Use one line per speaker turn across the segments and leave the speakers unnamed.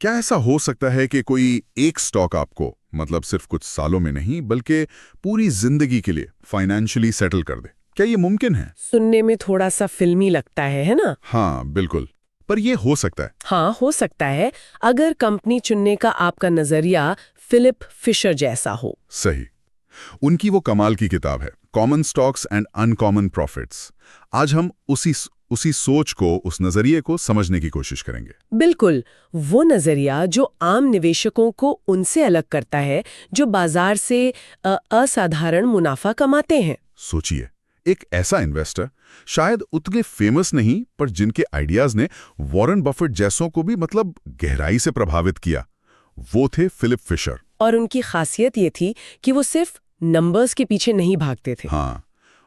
क्या ऐसा हो सकता है कि कोई एक स्टॉक आपको मतलब सिर्फ कुछ सालों में नहीं बल्कि पूरी जिंदगी के लिए फाइनेंशियली सेटल कर दे? क्या ये मुमकिन है?
सुनने में थोड़ा सा फिल्मी लगता है ना?
हाँ बिल्कुल, पर ये हो सकता है।
हाँ, हो सकता है अगर कंपनी चुनने का आपका नजरिया फिलिप फिशर जैसा हो।
सही। उनकी वो कमाल की किताब है common stocks and uncommon profits. आज हम उसी सोच को, उस नजरिए को समझने की कोशिश करेंगे।
बिल्कुल, वो नजरिया जो आम निवेशकों को उनसे अलग करता है जो बाजार से असाधारण मुनाफा कमाते हैं।
सोचिए, एक ऐसा इन्वेस्टर, शायद उतने फेमस नहीं, पर जिनके आइडियाज ने वॉरेन बफेट जैसों को भी मतलब गहराई से प्रभावित किया, वो थे फिलिप फिशर।
और उनकी खासियत ये थी कि वो सिर्फ नंबर्स के पीछे नहीं भागते थे।
हाँ,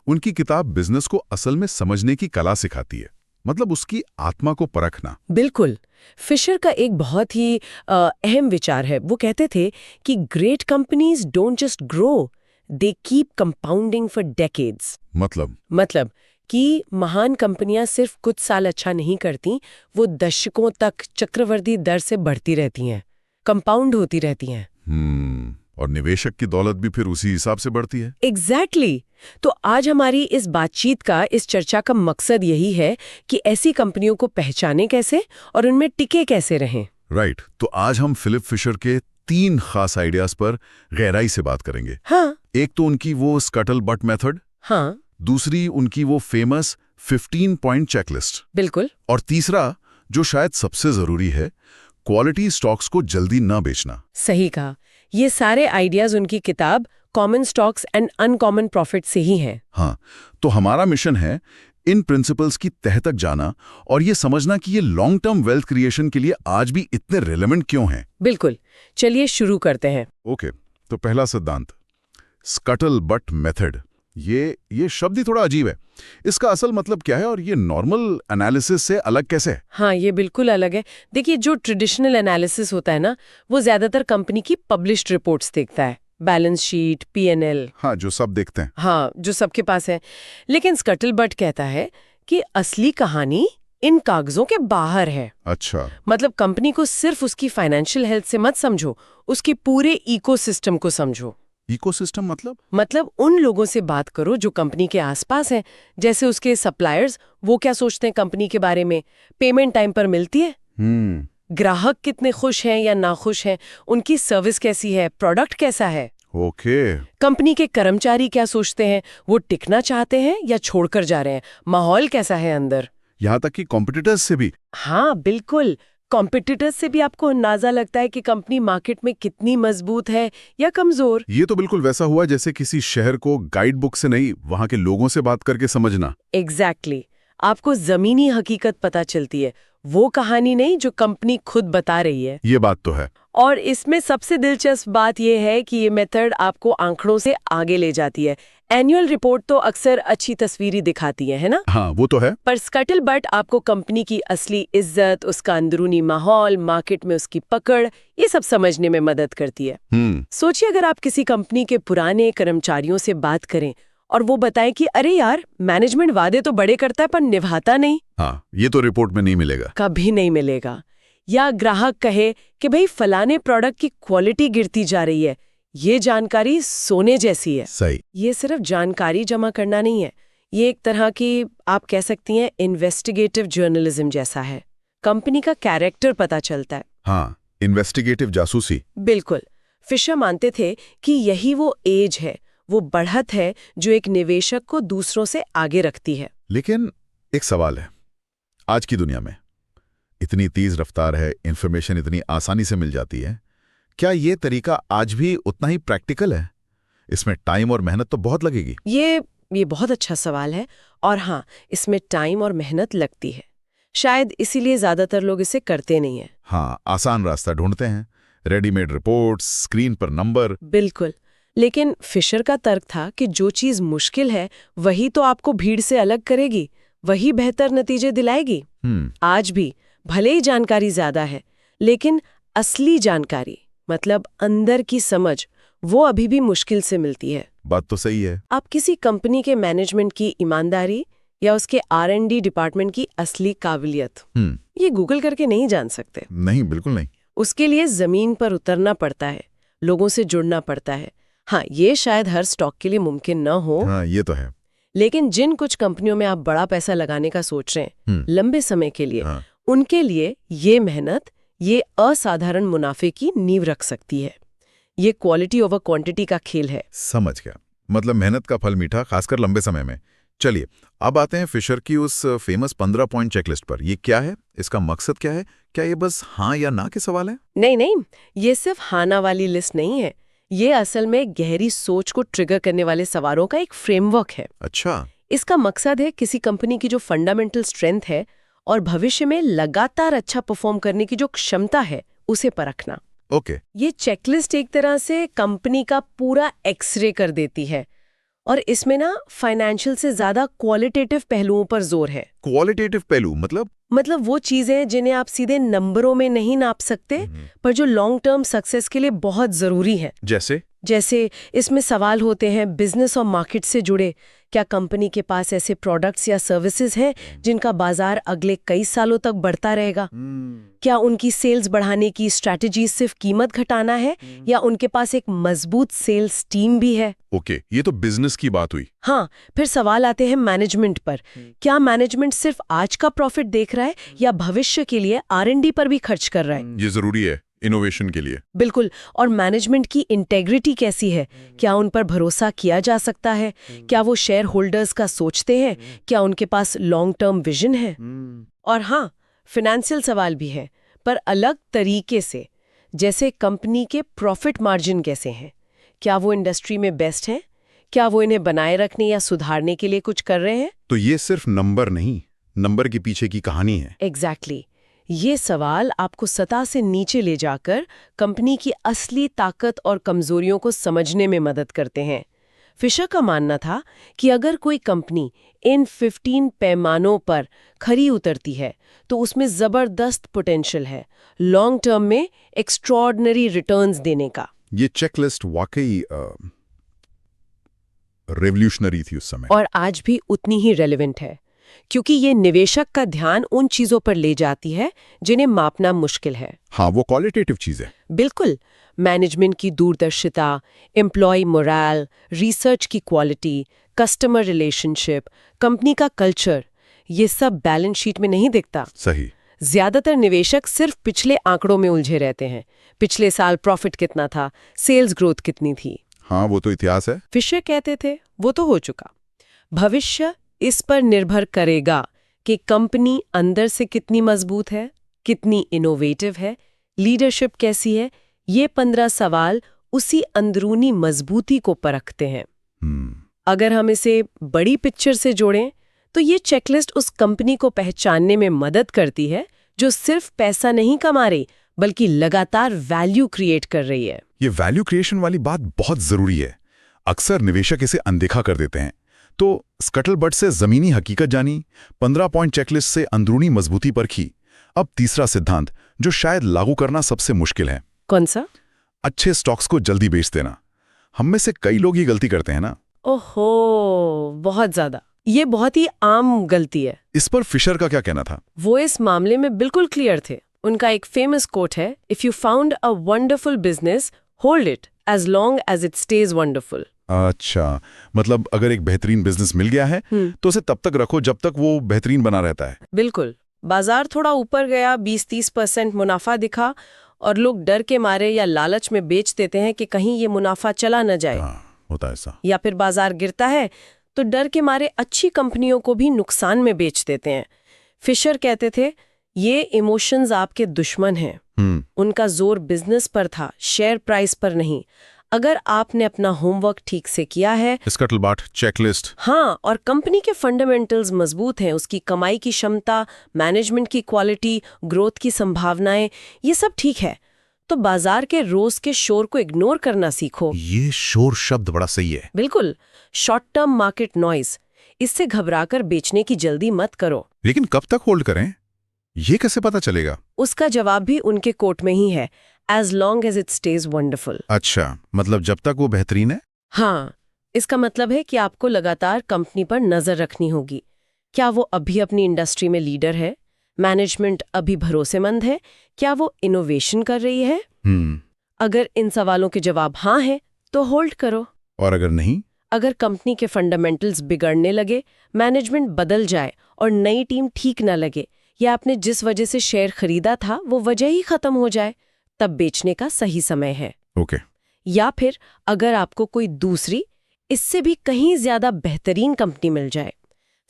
उनकी किताब बिजनेस को असल में समझने की कला सिखाती है, मतलब उसकी आत्मा को परखना।
बिल्कुल। फिशर का एक बहुत ही अहम विचार है। वो कहते थे कि great companies don't just grow, they keep compounding for decades. मतलब कि महान कंपनियां सिर्फ कुछ साल अच्छा नहीं करती, वो दशकों तक चक्रवर्ती दर से बढ़ती रहती हैं, कंपाउंड होती रहती हैं।
और निवेशक की दौलत भी फिर उसी हिसाब से बढ़ती है।
एग्जैक्टली। तो आज हमारी इस बातचीत का, इस चर्चा का मकसद यही है कि ऐसी कंपनियों को पहचाने कैसे और उनमें टिके कैसे रहें।
राइट। तो आज हम फिलिप फिशर के 3 खास आइडियाज पर गहराई से बात करेंगे।
हाँ।
एक तो उनकी वो स्कटल बट मेथड।
हाँ।
दूसरी उनकी वो फेमस 15 पॉइंट चेकलिस्ट।
बिल्कुल।
और तीसरा, जो शायद सबसे जरूरी है, क्वालिटी स्टॉक्स को जल्दी ना बेचना।
सही कहा। ये सारे आइडियाज उनकी किताब common stocks and uncommon profit से ही हैं।
हाँ, तो हमारा मिशन है इन प्रिंसिपल्स की तह तक जाना और ये समझना कि ये लॉन्ग टर्म वेल्थ क्रिएशन के लिए आज भी इतने रिलेवेंट क्यों हैं।
बिल्कुल, चलिए शुरू करते हैं।
ओके, तो पहला सिद्धांत, स्कटल बट मेथड। ये शब्द ही थोड़ा अजीब है। इसका असल मतलब क्या है और ये नॉर्मल एनालिसिस से अलग कैसे है?
हाँ, ये बिल्कुल अलग है। देखिए, जो ट्रेडिशनल एनालिसिस होता है ना, वो ज्यादातर कंपनी की पब्लिश्ड रिपोर्ट्स देखता है, बैलेंस शीट, पीएनएल।
हाँ, जो सब देखते हैं।
हाँ, जो सबके पास है। लेकिन स्कटलबट कहता है कि असली कहानी इन कागजों के बाहर है।
अच्छा।
मतलब कंपनी को सिर्फ उसकी फाइनेंशियल हेल्थ से मत समझो, उसके पूरे इकोसिस्टम को समझो।
इकोसिस्टम
मतलब उन लोगों से बात करो जो कंपनी के आसपास हैं, जैसे उसके सप्लायर्स, वो क्या सोचते हैं कंपनी के बारे में, पेमेंट टाइम पर मिलती है, ग्राहक कितने खुश हैं या नाखुश हैं, उनकी सर्विस कैसी है, प्रोडक्ट कैसा है।
ओके।
कंपनी के कर्मचारी क्या सोचते हैं, वो टिकना चाहते हैं या छोड़कर जा रहे हैं, माहौल कैसा है अंदर।
यहाँ तक कि कॉम्पिटिटर्स से भी।
हाँ बिल्कुल, कॉम्पिटिटर्स से भी आपको अंदाजा लगता है कि कंपनी मार्केट में कितनी मजबूत है या कमजोर।
ये तो बिल्कुल वैसा हुआ जैसे किसी शहर को गाइड बुक से नहीं, वहाँ के लोगों से बात करके समझना।
एग्जैक्टली। आपको जमीनी हकीकत पता चलती है, वो कहानी नहीं जो कंपनी खुद बता रही है।
ये बात तो है।
और इसमें सबसे दिलचस्प बात यह है कि ये मेथड आपको आंकड़ों से आगे ले जाती है। एनुअल रिपोर्ट तो अक्सर अच्छी तस्वीरें दिखाती है ना?
हाँ, वो तो है।
पर स्कटलबट आपको कंपनी की असली इज्जत, उसका अंदरूनी माहौल, मार्केट में उसकी पकड़, ये सब समझने में मदद करती है। सोचिए, अगर आप किसी कंपनी के पुराने कर्मचारियों से बात करें और वो बताएं कि अरे यार, मैनेजमेंट वादे तो बड़े करता है पर निभाता नहीं।
हाँ, ये तो रिपोर्ट में नहीं मिलेगा।
कभी नहीं मिलेगा। या ग्राहक कहे कि भाई फलाने प्रोडक्ट की क्वालिटी गिरती जा रही है, ये जानकारी सोने जैसी है।
सही।
ये सिर्फ जानकारी जमा करना नहीं है, ये एक तरह की, आप कह सकती हैं, इन्वेस्टिगेटिव जर्नलिज्म जैसा है। कंपनी का कैरेक्टर पता चलता है।
हाँ, इन्वेस्टिगेटिव जासूसी।
बिल्कुल। फिशर मानते थे कि यही वो एज है, वो बढ़त है जो एक निवेशक को दूसरों से आगे रखती है।
लेकिन एक सवाल है, आज की दुनिया में इतनी तेज रफ्तार है, इंफॉर्मेशन इतनी आसानी से मिल जाती है, क्या ये तरीका आज भी उतना ही प्रैक्टिकल है? इसमें टाइम और मेहनत तो बहुत लगेगी।
ये बहुत अच्छा सवाल है। और हाँ, इसमें टाइम और मेहनत लगती है। शायद इसीलिए ज्यादातर लोग इसे करते नहीं हैं।
हाँ, आसान रास्ता ढूंढते हैं, रेडीमेड रिपोर्ट्स, स्क्रीन पर नंबर।
बिल्कुल। लेकिन फिशर का तर्क था कि जो चीज मुश्किल है वही तो आपको भीड़ से अलग करेगी, वही बेहतर नतीजे दिलाएगी। आज भी भले ही जानकारी ज्यादा है, लेकिन असली जानकारी, मतलब अंदर की समझ, वो अभी भी मुश्किल से मिलती है।
बात तो सही है।
आप किसी कंपनी के मैनेजमेंट की ईमानदारी या उसके R&D डिपार्टमेंट की असली काबिलियत ये गूगल करके नहीं जान सकते।
नहीं, बिल्कुल नहीं।
उसके लिए जमीन पर उतरना पड़ता है, लोगों से जुड़ना पड़ता है। हाँ, ये शायद हर स्टॉक के लिए मुमकिन न हो।
हाँ, ये तो है।
लेकिन जिन कुछ कंपनियों में आप बड़ा पैसा लगाने का सोच रहे हैं लंबे समय के लिए,
हाँ।
उनके लिए ये मेहनत, ये असाधारण मुनाफे की नींव रख सकती है। ये क्वालिटी ओवर क्वांटिटी का खेल है।
समझ गया। मतलब मेहनत का फल मीठा, खासकर लंबे समय में। चलिए, अब आते हैं फिशर की उस फेमस 15 पॉइंट चेकलिस्ट पर। ये क्या है? इसका मकसद क्या है? क्या ये बस हाँ या ना के सवाल है?
नहीं नहीं, ये सिर्फ हाना वाली लिस्ट नहीं है। ये असल में गहरी सोच को ट्रिगर करने वाले सवालों का एक फ्रेमवर्क है।
अच्छा।
इसका मकसद है किसी कंपनी की जो फंडामेंटल स्ट्रेंथ है और भविष्य में लगातार अच्छा परफॉर्म करने की जो क्षमता है, उसे परखना।
ओके।
ये चेकलिस्ट एक तरह से कंपनी का पूरा एक्सरे कर देती है और इसमें ना फाइनेंशियल से ज्यादा क्वालिटेटिव पहलुओं पर जोर है।
क्वालिटेटिव पहलू
मतलब वो चीजें जिन्हें आप सीधे नंबरों में नहीं नाप सकते, पर जो लॉन्ग टर्म सक्सेस के लिए बहुत जरूरी है। जैसे इसमें सवाल होते हैं बिजनेस और मार्केट से जुड़े। क्या कंपनी के पास ऐसे प्रोडक्ट्स या सर्विसेज हैं जिनका बाजार अगले कई सालों तक बढ़ता रहेगा? क्या उनकी सेल्स बढ़ाने की स्ट्रैटेजी सिर्फ कीमत घटाना है या उनके पास एक मजबूत सेल्स टीम भी है?
ओके, ये तो बिजनेस की बात हुई।
हाँ, फिर सवाल आते हैं मैनेजमेंट पर। क्या मैनेजमेंट सिर्फ आज का प्रॉफिट देख रहा है या भविष्य के लिए R&D पर भी खर्च कर रहा है?
ये जरूरी है इनोवेशन के लिए।
बिल्कुल। और मैनेजमेंट की इंटेग्रिटी कैसी है? क्या उन पर भरोसा किया जा सकता है? क्या वो शेयर होल्डर्स का सोचते हैं? क्या उनके पास लॉन्ग टर्म विजन है? और हाँ, फिनेंशियल सवाल भी है, पर अलग तरीके से। जैसे कंपनी के प्रॉफिट मार्जिन कैसे हैं? क्या वो इंडस्ट्री में बेस्ट हैं? क्या वो इन्हें बनाए रखने या सुधारने के लिए कुछ कर रहे हैं?
तो ये सिर्फ नंबर नहीं, नंबर के पीछे की कहानी है।
एग्जैक्टली। ये सवाल आपको सतह से नीचे ले जाकर कंपनी की असली ताकत और कमजोरियों को समझने में मदद करते हैं। फिशर का मानना था कि अगर कोई कंपनी इन 15 पैमानों पर खरी उतरती है तो उसमें जबरदस्त पोटेंशियल है लॉन्ग टर्म में एक्स्ट्रॉर्डिनरी रिटर्न्स देने का।
ये चेकलिस्ट वाकई रेवोल्यूशनरी थी उस समय,
और आज भी उतनी ही रेलेवेंट है, क्योंकि ये निवेशक का ध्यान उन चीजों पर ले जाती है जिन्हें मापना मुश्किल है।
हाँ, वो क्वालिटेटिव चीज है।
बिल्कुल। मैनेजमेंट की दूरदर्शिता, एम्प्लॉय मोरल, रिसर्च की क्वालिटी, कस्टमर रिलेशनशिप, कंपनी का कल्चर, ये सब बैलेंस शीट में नहीं दिखता।
सही।
ज्यादातर निवेशक सिर्फ पिछले आंकड़ों में उलझे रहते हैं। पिछले साल प्रॉफिट कितना था, सेल्स ग्रोथ कितनी थी।
हाँ, वो तो इतिहास है।
फिशर कहते थे वो तो हो चुका। भविष्य इस पर निर्भर करेगा कि कंपनी अंदर से कितनी मजबूत है, कितनी इनोवेटिव है, लीडरशिप कैसी है। ये 15 सवाल उसी अंदरूनी मजबूती को परखते हैं। अगर हम इसे बड़ी पिक्चर से जोड़ें तो ये चेकलिस्ट उस कंपनी को पहचानने में मदद करती है जो सिर्फ पैसा नहीं कमा रही बल्कि लगातार वैल्यू क्रिएट कर रही है।
ये वैल्यू क्रिएशन वाली बात बहुत जरूरी है। अक्सर निवेशक इसे अनदेखा कर देते हैं। तो स्कटलबट से जमीनी हकीकत जानी, 15 पॉइंट चेकलिस्ट से अंदरूनी मजबूती परखी। अब तीसरा सिद्धांत जो शायद लागू करना सबसे मुश्किल है।
कौन सा?
अच्छे स्टॉक्स को जल्दी बेच देना। हम में से कई लोग ये गलती करते हैं ना।
ओहो, बहुत ज्यादा। ये बहुत ही आम गलती है।
इस पर फिशर का क्या कहना था?
वो इस मामले में बिल्कुल क्लियर थे। उनका एक फेमस कोट है, if you found a wonderful business, hold it as long as it stays wonderful.
अच्छा, मतलब अगर एक बेहतरीन बिजनेस मिल गया है तो उसे तब तक रखो जब तक वो बेहतरीन बना रहता है।
बिल्कुल। बाजार थोड़ा ऊपर गया, 20-30% मुनाफा दिखा और लोग डर के मारे या लालच में बेच देते हैं कि कहीं ये मुनाफा चला न जाए।
होता है ऐसा।
या फिर बाजार गिरता है तो डर के मारे अच्छी कंपनियों को भी नुकसान में बेच देते हैं। फिशर कहते थे ये इमोशंस आपके दुश्मन हैं। उनका जोर बिजनेस पर था, शेयर प्राइस पर नहीं। अगर आपने अपना होमवर्क ठीक से किया है,
स्कटलबट चेकलिस्ट,
हाँ, और कंपनी के फंडामेंटल्स मजबूत हैं, उसकी कमाई की क्षमता, मैनेजमेंट की क्वालिटी, ग्रोथ की संभावनाएं, ये सब ठीक है, तो बाजार के रोज के शोर को इग्नोर करना सीखो।
ये शोर शब्द बड़ा सही है।
बिल्कुल। शॉर्ट टर्म मार्केट नॉइज, इससे घबराकर बेचने की जल्दी मत करो।
लेकिन कब तक होल्ड करें, ये कैसे पता चलेगा?
उसका जवाब भी उनके कोट में ही है, as long as it stays wonderful.
अच्छा, मतलब जब तक वो बेहतरीन है।
हाँ, इसका मतलब है कि आपको लगातार कंपनी पर नजर रखनी होगी। क्या वो अभी अपनी इंडस्ट्री में लीडर है, मैनेजमेंट अभी भरोसेमंद है? क्या वो इनोवेशन कर रही है? अगर इन सवालों के जवाब हाँ है तो होल्ड करो।
और अगर नहीं?
अगर कंपनी के फंडामेंटल्स बिगड़ने लगे, मैनेजमेंट बदल जाए और नई टीम ठीक न लगे, या आपने जिस वजह से शेयर खरीदा था वो वजह ही खत्म हो जाए, तब बेचने का सही समय है।
ओके।
या फिर अगर आपको कोई दूसरी, इससे भी कहीं ज्यादा बेहतरीन कंपनी मिल जाए,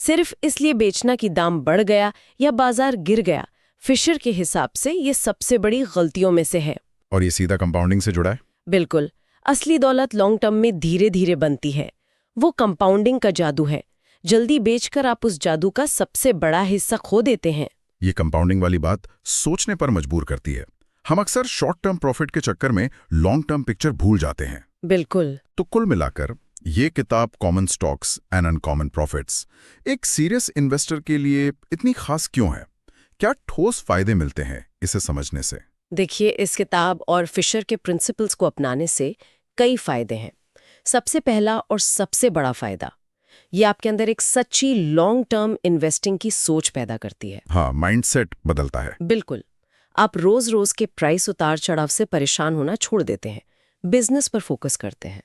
सिर्फ इसलिए बेचना कि दाम बढ़ गया या बाजार गिर गया, फिशर के हिसाब से ये सबसे बड़ी गलतियों में से है।
और ये सीधा कंपाउंडिंग से जुड़ा है?
बिल्कुल। असली दौलत लॉन्ग टर्म में धीरे धीरे बनती है। वो कंपाउंडिंग का जादू है। जल्दी बेचकर आप उस जादू का सबसे बड़ा हिस्सा खो देते हैं।
ये कंपाउंडिंग वाली बात सोचने पर मजबूर करती है। हम अक्सर शॉर्ट टर्म प्रॉफिट के चक्कर में लॉन्ग टर्म पिक्चर भूल जाते हैं।
बिल्कुल।
तो कुल मिलाकर ये किताब common stocks and uncommon profits एक सीरियस इन्वेस्टर के लिए इतनी खास क्यों है? क्या ठोस फायदे मिलते हैं इसे समझने से?
देखिए, इस किताब और फिशर के प्रिंसिपल्स को अपनाने से कई फायदे हैं। सबसे पहला और सबसे बड़ा फायदा, ये आपके अंदर एक सच्ची लॉन्ग टर्म इन्वेस्टिंग की सोच पैदा करती है।
हाँ, माइंडसेट बदलता है।
बिल्कुल। आप रोज रोज के प्राइस उतार चढ़ाव से परेशान होना छोड़ देते हैं, बिजनेस पर फोकस करते हैं।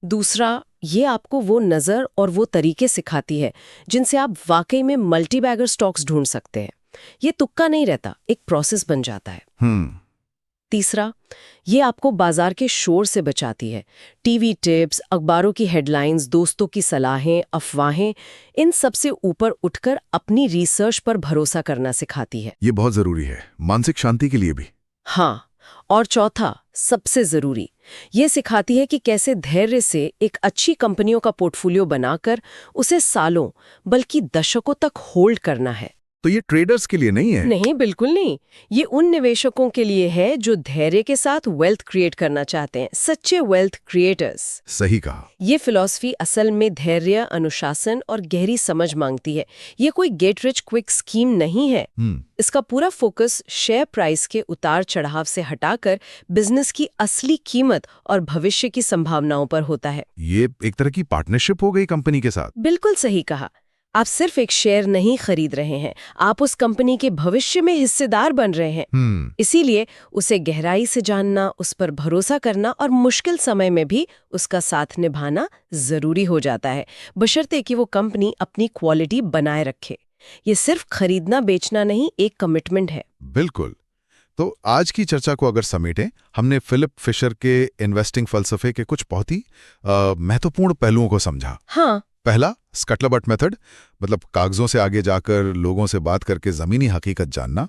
दूसरा, ये आपको वो नजर और वो तरीके सिखाती है जिनसे आप वाकई में मल्टी बैगर स्टॉक्स ढूंढ सकते हैं। ये तुक्का नहीं रहता, एक प्रोसेस बन जाता है। तीसरा, ये आपको बाजार के शोर से बचाती है। टीवी टिप्स, अखबारों की हेडलाइंस, दोस्तों की सलाहें, अफवाहें, इन सब से ऊपर उठकर अपनी रिसर्च पर भरोसा करना सिखाती है।
ये बहुत जरूरी है, मानसिक शांति के लिए भी।
हाँ, और चौथा, सबसे जरूरी, ये सिखाती है कि कैसे धैर्य से एक अच्छी कंपनियों का पोर्टफोलियो बनाकर उसे सालों बल्कि दशकों तक होल्ड करना है।
तो ये ट्रेडर्स के लिए नहीं है?
नहीं, बिल्कुल नहीं। ये उन निवेशकों के लिए है जो धैर्य के साथ वेल्थ क्रिएट करना चाहते हैं, सच्चे वेल्थ क्रिएटर्स।
सही कहा।
ये फिलॉसफी असल में धैर्य, अनुशासन और गहरी समझ मांगती है। ये कोई गेट रिच क्विक स्कीम नहीं है। इसका पूरा फोकस शेयर प्राइस के उतार चढ़ाव से हटाकर बिजनेस की असली कीमत और भविष्य की संभावनाओं पर होता है।
ये एक तरह की पार्टनरशिप हो गई कंपनी के साथ।
बिल्कुल सही कहा। आप सिर्फ एक शेयर नहीं खरीद रहे हैं, आप उस कंपनी के भविष्य में हिस्सेदार बन रहे हैं। इसीलिए उसे गहराई से जानना, उस पर भरोसा करना और मुश्किल समय में भी उसका साथ निभाना जरूरी हो जाता है, बशर्ते कि वो कंपनी अपनी क्वालिटी बनाए रखे। ये सिर्फ खरीदना बेचना नहीं, एक कमिटमेंट है।
बिल्कुल। तो आज की चर्चा को अगर समेटें, हमने फिलिप फिशर के इन्वेस्टिंग फलसफे के कुछ बहुत ही महत्वपूर्ण पहलुओं को समझा।
हाँ।
पहला, स्कटलबट मेथड, मतलब कागजों से आगे जाकर लोगों से बात करके जमीनी हकीकत जानना।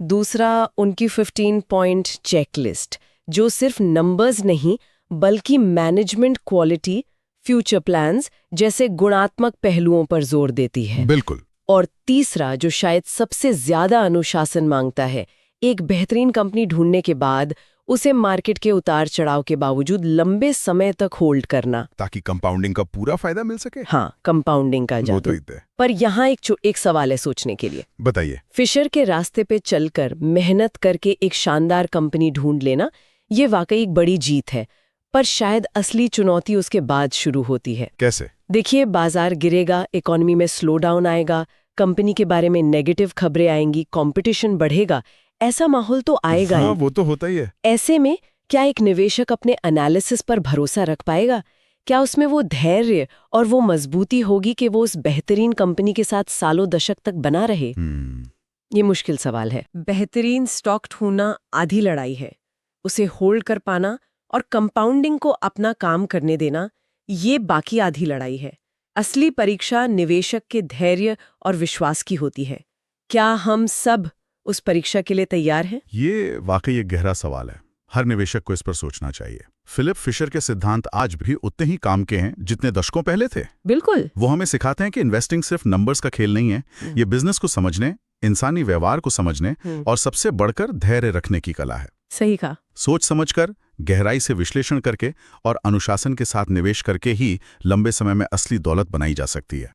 दूसरा, उनकी 15 पॉइंट चेकलिस्ट, जो सिर्फ नंबर्स नहीं बल्कि मैनेजमेंट क्वालिटी, फ्यूचर प्लान्स जैसे गुणात्मक पहलुओं पर जोर देती है।
बिल्कुल।
और तीसरा, जो शायद सबसे ज्यादा अनुशासन मांगता है, एक बेहतरीन कंपनी ढूंढने के बाद उसे मार्केट के उतार चढ़ाव के बावजूद लंबे समय तक होल्ड करना,
ताकि कंपाउंडिंग का पूरा फायदा मिल सके।
हाँ, कंपाउंडिंग का जादू। पर यहाँ एक सवाल है सोचने के लिए।
बताइए।
फिशर के रास्ते पे चलकर मेहनत करके एक शानदार कंपनी ढूंढ लेना, ये वाकई एक बड़ी जीत है, पर शायद असली चुनौती उसके बाद शुरू होती है।
कैसे?
देखिए, बाजार गिरेगा, इकोनॉमी में स्लो डाउन आएगा, कंपनी के बारे में नेगेटिव खबरें आएंगी, कंपटीशन बढ़ेगा, ऐसा माहौल तो आएगा ही।
हाँ, वो तो होता ही है।
ऐसे में क्या एक निवेशक अपने एनालिसिस पर भरोसा रख पाएगा? क्या उसमें वो धैर्य और वो मजबूती होगी कि वो उस बेहतरीन कंपनी के साथ सालों दशक तक बना रहे? ये मुश्किल सवाल है। बेहतरीन स्टॉक ढूंढना आधी लड़ाई है, उसे होल्ड कर पाना और कंपाउंडिंग को अपना काम करने देना, ये बाकी आधी लड़ाई है। असली परीक्षा निवेशक के धैर्य और विश्वास की होती है। क्या हम सब उस परीक्षा के लिए तैयार हैं?
ये वाकई एक गहरा सवाल है। हर निवेशक को इस पर सोचना चाहिए। फिलिप फिशर के सिद्धांत आज भी उतने ही काम के हैं जितने दशकों पहले थे।
बिल्कुल।
वो हमें सिखाते हैं कि इन्वेस्टिंग सिर्फ नंबर्स का खेल नहीं है, ये बिजनेस को समझने, इंसानी व्यवहार को समझने और सबसे बढ़कर धैर्य रखने की कला है।
सही कहा।
सोच समझकर, गहराई से विश्लेषण करके और अनुशासन के साथ निवेश करके ही लंबे समय में असली दौलत बनाई जा सकती है।